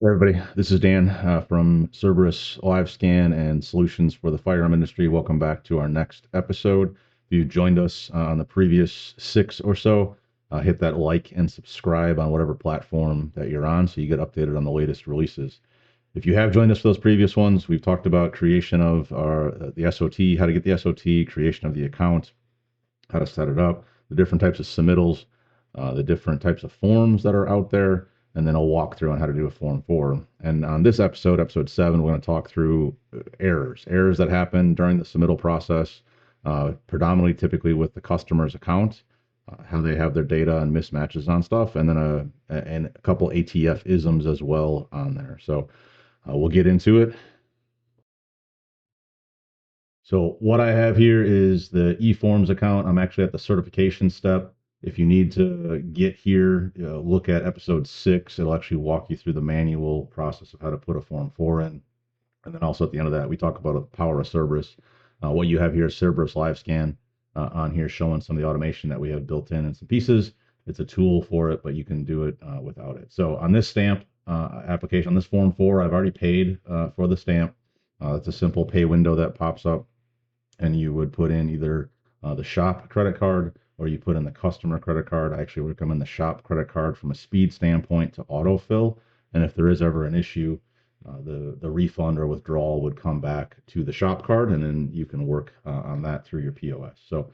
Hey everybody, this is Dan from Cerberus Live Scan and Solutions for the Firearm Industry. Welcome back to our next episode. If you joined us on the previous 6 or so, hit that like and subscribe on whatever platform that you're on so you get updated on the latest releases. If you have joined us for those previous ones, we've talked about creation of the SOT, how to get the SOT, creation of the account, how to set it up, the different types of submittals, the different types of forms that are out there, and then I'll walk through on how to do a form 4. And on this episode, episode 7, we're going to talk through errors that happen during the submittal process, predominantly typically with the customer's account, how they have their data and mismatches on stuff, and then a couple ATF isms as well on there. So we'll get into it. So what I have here is the eForms account. I'm actually at the certification step. If you need to get here, look at episode 6. It'll actually walk you through the manual process of how to put a form 4 in. And then also at the end of that, we talk about a power of Cerberus. What you have here is Cerberus Live Scan on here showing some of the automation that we have built in and some pieces. It's a tool for it, but you can do it without it. So on this stamp application, on this form 4, I've already paid for the stamp. It's a simple pay window that pops up, and you would put in either the shop credit card or you put in the customer credit card. I actually recommend the shop credit card from a speed standpoint to autofill. And if there is ever an issue, the refund or withdrawal would come back to the shop card, and then you can work on that through your POS. So,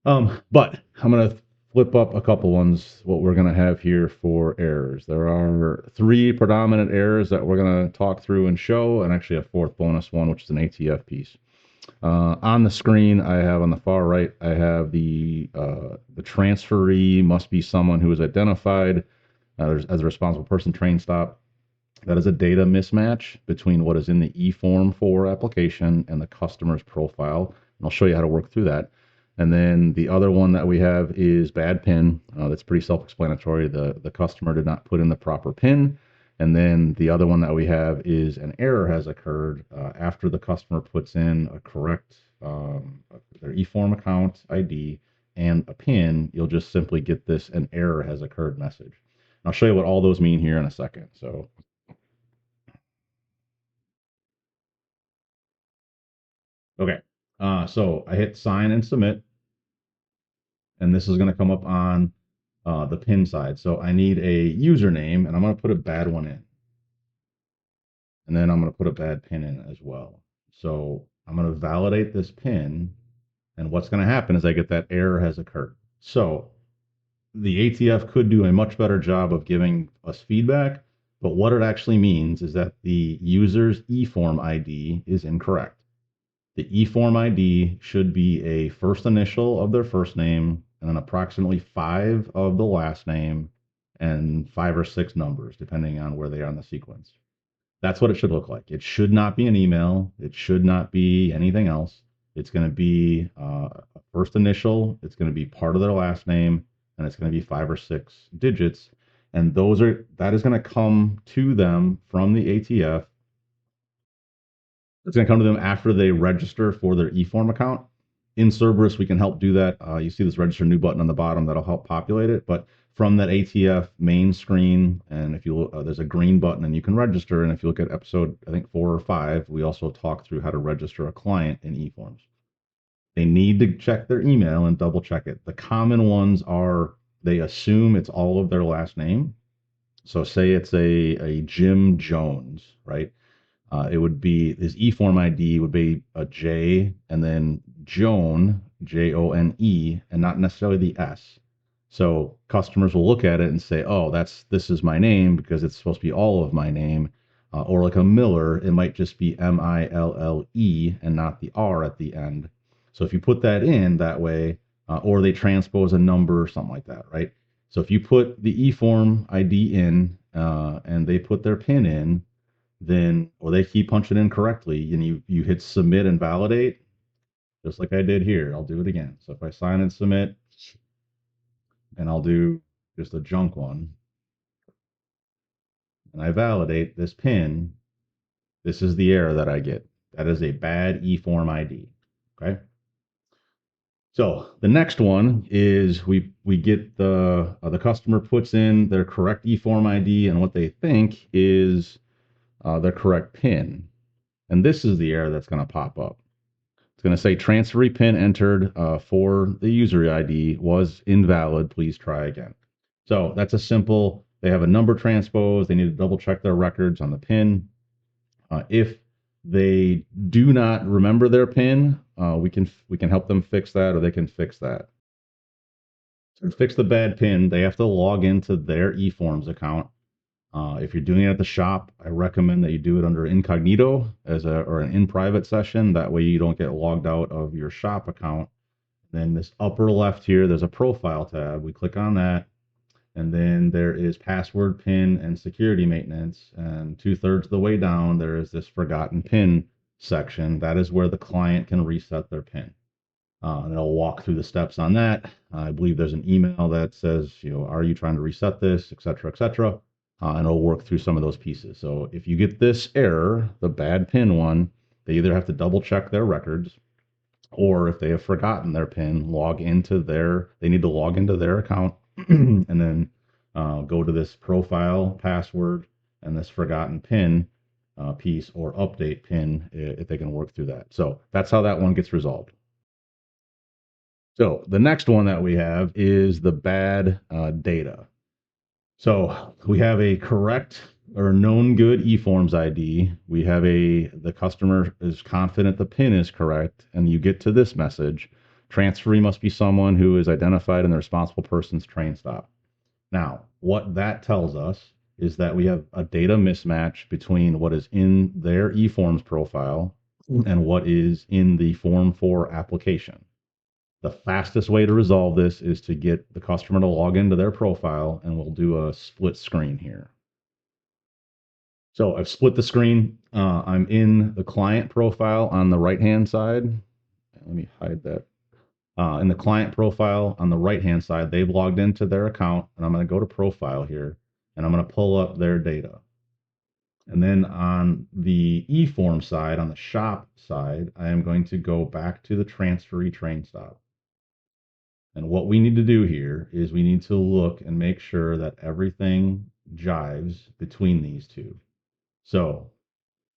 but I'm going to flip up a couple ones. What we're going to have here for errors, there are 3 predominant errors that we're going to talk through and show, and actually a 4th bonus one, which is an ATF piece. On the screen, I have on the far right, I have the transferee must be someone who is identified as a responsible person, train stop. That is a data mismatch between what is in the eForm 4 application and the customer's profile. And I'll show you how to work through that. And then the other one that we have is bad PIN. That's pretty self-explanatory. The customer did not put in the proper PIN. And then the other one that we have is an error has occurred after the customer puts in a correct their eForm account ID and a PIN. You'll just simply get this an error has occurred message. And I'll show you what all those mean here in a second. So, okay. So I hit sign and submit, and this is going to come up on the PIN side. So I need a username, and I'm going to put a bad one in. And then I'm going to put a bad PIN in as well. So I'm going to validate this PIN, and what's going to happen is I get that error has occurred. So the ATF could do a much better job of giving us feedback, but what it actually means is that the user's eForm ID is incorrect. The eForm ID should be a first initial of their first name and then approximately 5 of the last name and 5 or 6 numbers, depending on where they are in the sequence. That's what it should look like. It should not be an email. It should not be anything else. It's going to be a first initial. It's going to be part of their last name, and it's going to be 5 or 6 digits. And that is going to come to them from the ATF. It's going to come to them after they register for their eForm account. In Cerberus, we can help do that. You see this register new button on the bottom that'll help populate it. But from that ATF main screen, and if you there's a green button and you can register. And if you look at episode, I think 4 or 5, we also talk through how to register a client in eForms. They need to check their email and double check it. The common ones are they assume it's all of their last name. So say it's a Jim Jones, right? It would be his eForm ID would be a J and then Joan, Jone, and not necessarily the S. So customers will look at it and say, "Oh, this is my name because it's supposed to be all of my name." Or like a Miller, it might just be Mille and not the R at the end. So if you put that in that way, or they transpose a number or something like that, right? So if you put the eForm ID in and they put their PIN in, then or they keep punching in correctly and you hit submit and validate, just like I did here. I'll do it again. So if I sign and submit, and I'll do just a junk one, and I validate this pin, this is the error that I get. That is a bad eForm ID. Okay. So the next one is we get the customer puts in their correct eForm ID and what they think is their correct PIN, and this is the error that's going to pop up. It's going to say transfer PIN entered for the user ID was invalid. Please try again. So that's a simple. They have a number transpose. They need to double check their records on the PIN. If they do not remember their PIN, we can help them fix that, or they can fix that. To fix the bad PIN, they have to log into their eForms account. If you're doing it at the shop, I recommend that you do it under incognito or an in private session. That way you don't get logged out of your shop account. Then this upper left here, there's a profile tab. We click on that, and then there is password, PIN, and security maintenance. And 2/3 of the way down, there is this forgotten PIN section. That is where the client can reset their PIN. And it'll walk through the steps on that. I believe there's an email that says, are you trying to reset this, et cetera, et cetera. And it'll work through some of those pieces. So if you get this error, the bad PIN one, they either have to double check their records, or if they have forgotten their PIN, they need to log into their account and then go to this profile password and this forgotten PIN piece, or update PIN if they can work through that. So that's how that one gets resolved. So the next one that we have is the bad data. So we have a correct or known good eForms ID. We have the customer is confident the PIN is correct, and you get to this message: transferee must be someone who is identified in the responsible person's train stop. Now, what that tells us is that we have a data mismatch between what is in their eForms profile and what is in the Form 4 application. The fastest way to resolve this is to get the customer to log into their profile, and we'll do a split screen here. So I've split the screen. I'm in the client profile on the right-hand side. Let me hide that. In the client profile on the right-hand side, they've logged into their account, and I'm going to go to profile here, and I'm going to pull up their data. And then on the eForm side, on the shop side, I am going to go back to the transferee train stop. And what we need to do here is we need to look and make sure that everything jives between these two. So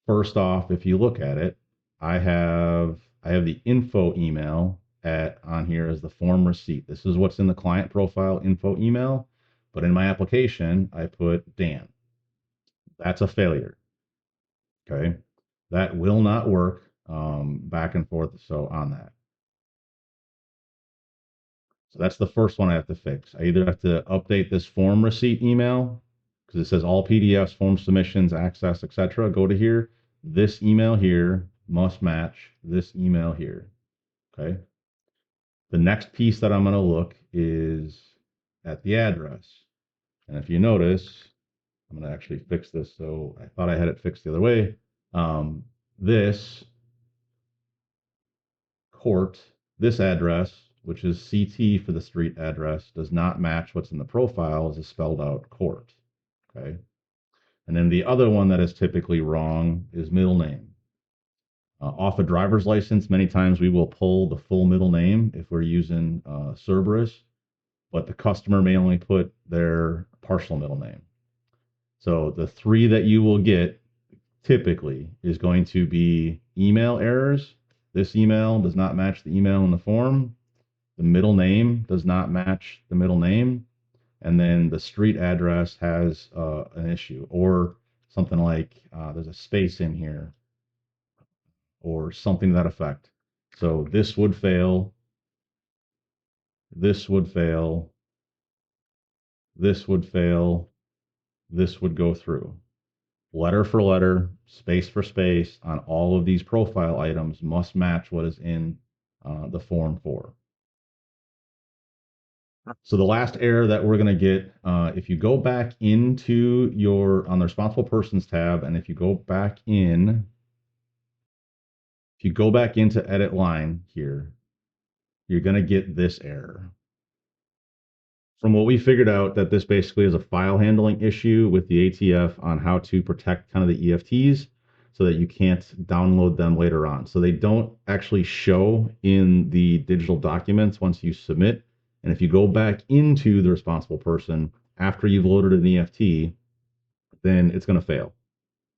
first off, if you look at it, I have the info email on here as the form receipt. This is what's in the client profile info email, but in my application, I put Dan. That's a failure. Okay. That will not work back and forth. So on that. So that's the first one I have to fix. I either have to update this form receipt email, because it says all PDFs, form submissions, access, etc. Go to here. This email here must match this email here. Okay. The next piece that I'm going to look is at the address. And if you notice, I'm going to actually fix this. So I thought I had it fixed the other way. This court, this address, which is CT for the street address, does not match what's in the profile as a spelled out court. Okay. And then the other one that is typically wrong is middle name. Off a driver's license, many times we will pull the full middle name if we're using Cerberus, but the customer may only put their partial middle name. So the three that you will get typically is going to be email errors. This email does not match the email in the form. The middle name does not match the middle name. And then the street address has an issue, or something like there's a space in here, or something to that effect. So this would fail, this would fail, this would fail, this would go through. Letter for letter, space for space on all of these profile items must match what is in the Form 4. So the last error that we're going to get, if you go back into on the responsible persons tab, and if you go back into edit line here, you're going to get this error. From what we figured out, that this basically is a file handling issue with the ATF on how to protect kind of the EFTs. so that you can't download them later on. So they don't actually show in the digital documents once you submit. And if you go back into the responsible person after you've loaded an EFT, then it's going to fail.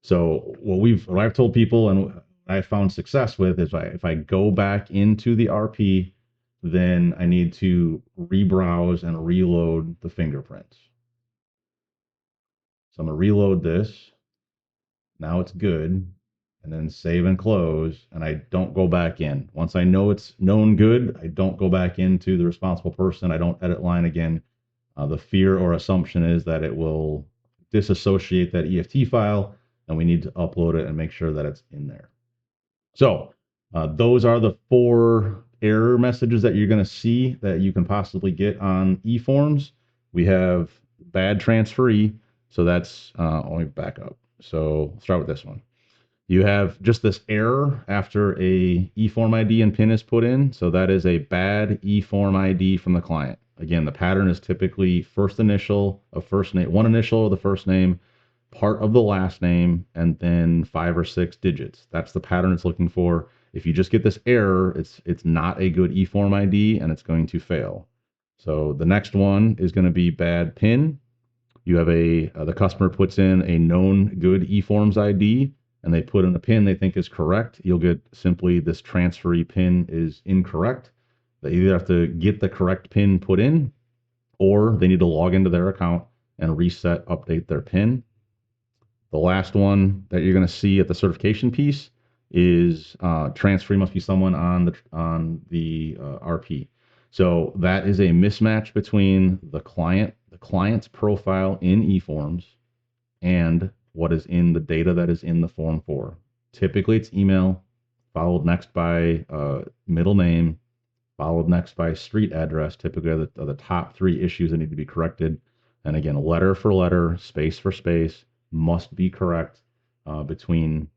So what I've told people and I found success with is if I go back into the RP, then I need to rebrowse and reload the fingerprints. So I'm gonna reload this. Now it's good. And then save and close. And I don't go back in. Once I know it's known good, I don't go back into the responsible person. I don't edit line again. The fear or assumption is that it will disassociate that EFT file, and we need to upload it and make sure that it's in there. So those are the 4 error messages that you're going to see that you can possibly get on eForms. We have bad transferee. So that's, let me back up. So let's start with this one. You have just this error after a eForm ID and PIN is put in. So that is a bad eForm ID from the client. Again, the pattern is typically first initial of first name, one initial of the first name, part of the last name, and then 5 or 6 digits. That's the pattern it's looking for. If you just get this error, it's not a good eForm ID and it's going to fail. So the next one is going to be bad PIN. You have the customer puts in a known good eForms ID and they put in a PIN they think is correct. You'll get simply this transferee PIN is incorrect. They either have to get the correct PIN put in or they need to log into their account and reset, update their PIN. The last one that you're going to see at the certification piece is transferee must be someone on the RP. So that is a mismatch between the client's profile in eForms and what is in the data that is in the Form 4. Typically, it's email, followed next by middle name, followed next by street address. Typically, are the top 3 issues that need to be corrected. And again, letter for letter, space for space must be correct between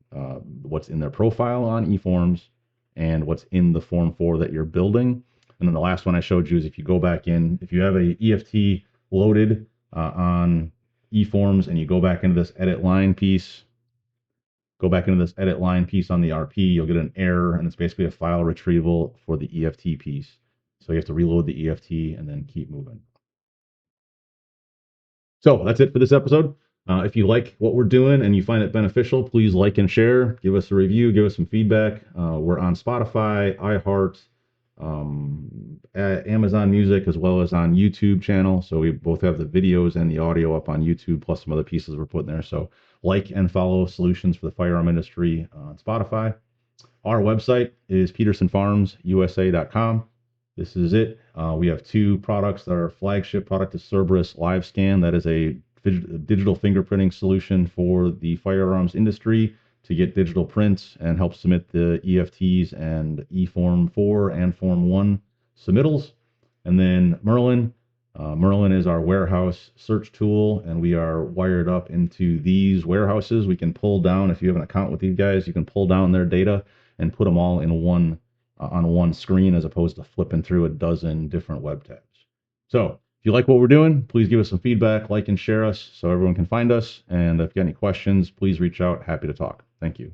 what's in their profile on eForms and what's in the Form 4 that you're building. And then the last one I showed you is if you go back in, if you have a EFT loaded on eForms and you go back into this edit line piece, on the RP, you'll get an error, and it's basically a file retrieval for the EFT piece. So you have to reload the EFT and then keep moving. So that's it for this episode. If you like what we're doing and you find it beneficial, please like and share. Give us a review. Give us some feedback. We're on Spotify, iHeart, Amazon Music, as well as on YouTube channel. So we both have the videos and the audio up on YouTube, plus some other pieces we're putting there. So like and follow Solutions for the Firearm Industry on Spotify. Our website is petersonfarmsusa.com. This is it. We have 2 products. Our flagship product is Cerberus Live Scan. That is a digital fingerprinting solution for the firearms industry to get digital prints and help submit the EFTs and eForm 4 and Form 1 submittals. And then Merlin. Merlin is our warehouse search tool, and we are wired up into these warehouses. We can pull down, if you have an account with these guys, you can pull down their data and put them all in one on one screen as opposed to flipping through a dozen different web tabs. So if you like what we're doing, please give us some feedback, like and share us so everyone can find us. And if you got any questions, please reach out. Happy to talk. Thank you.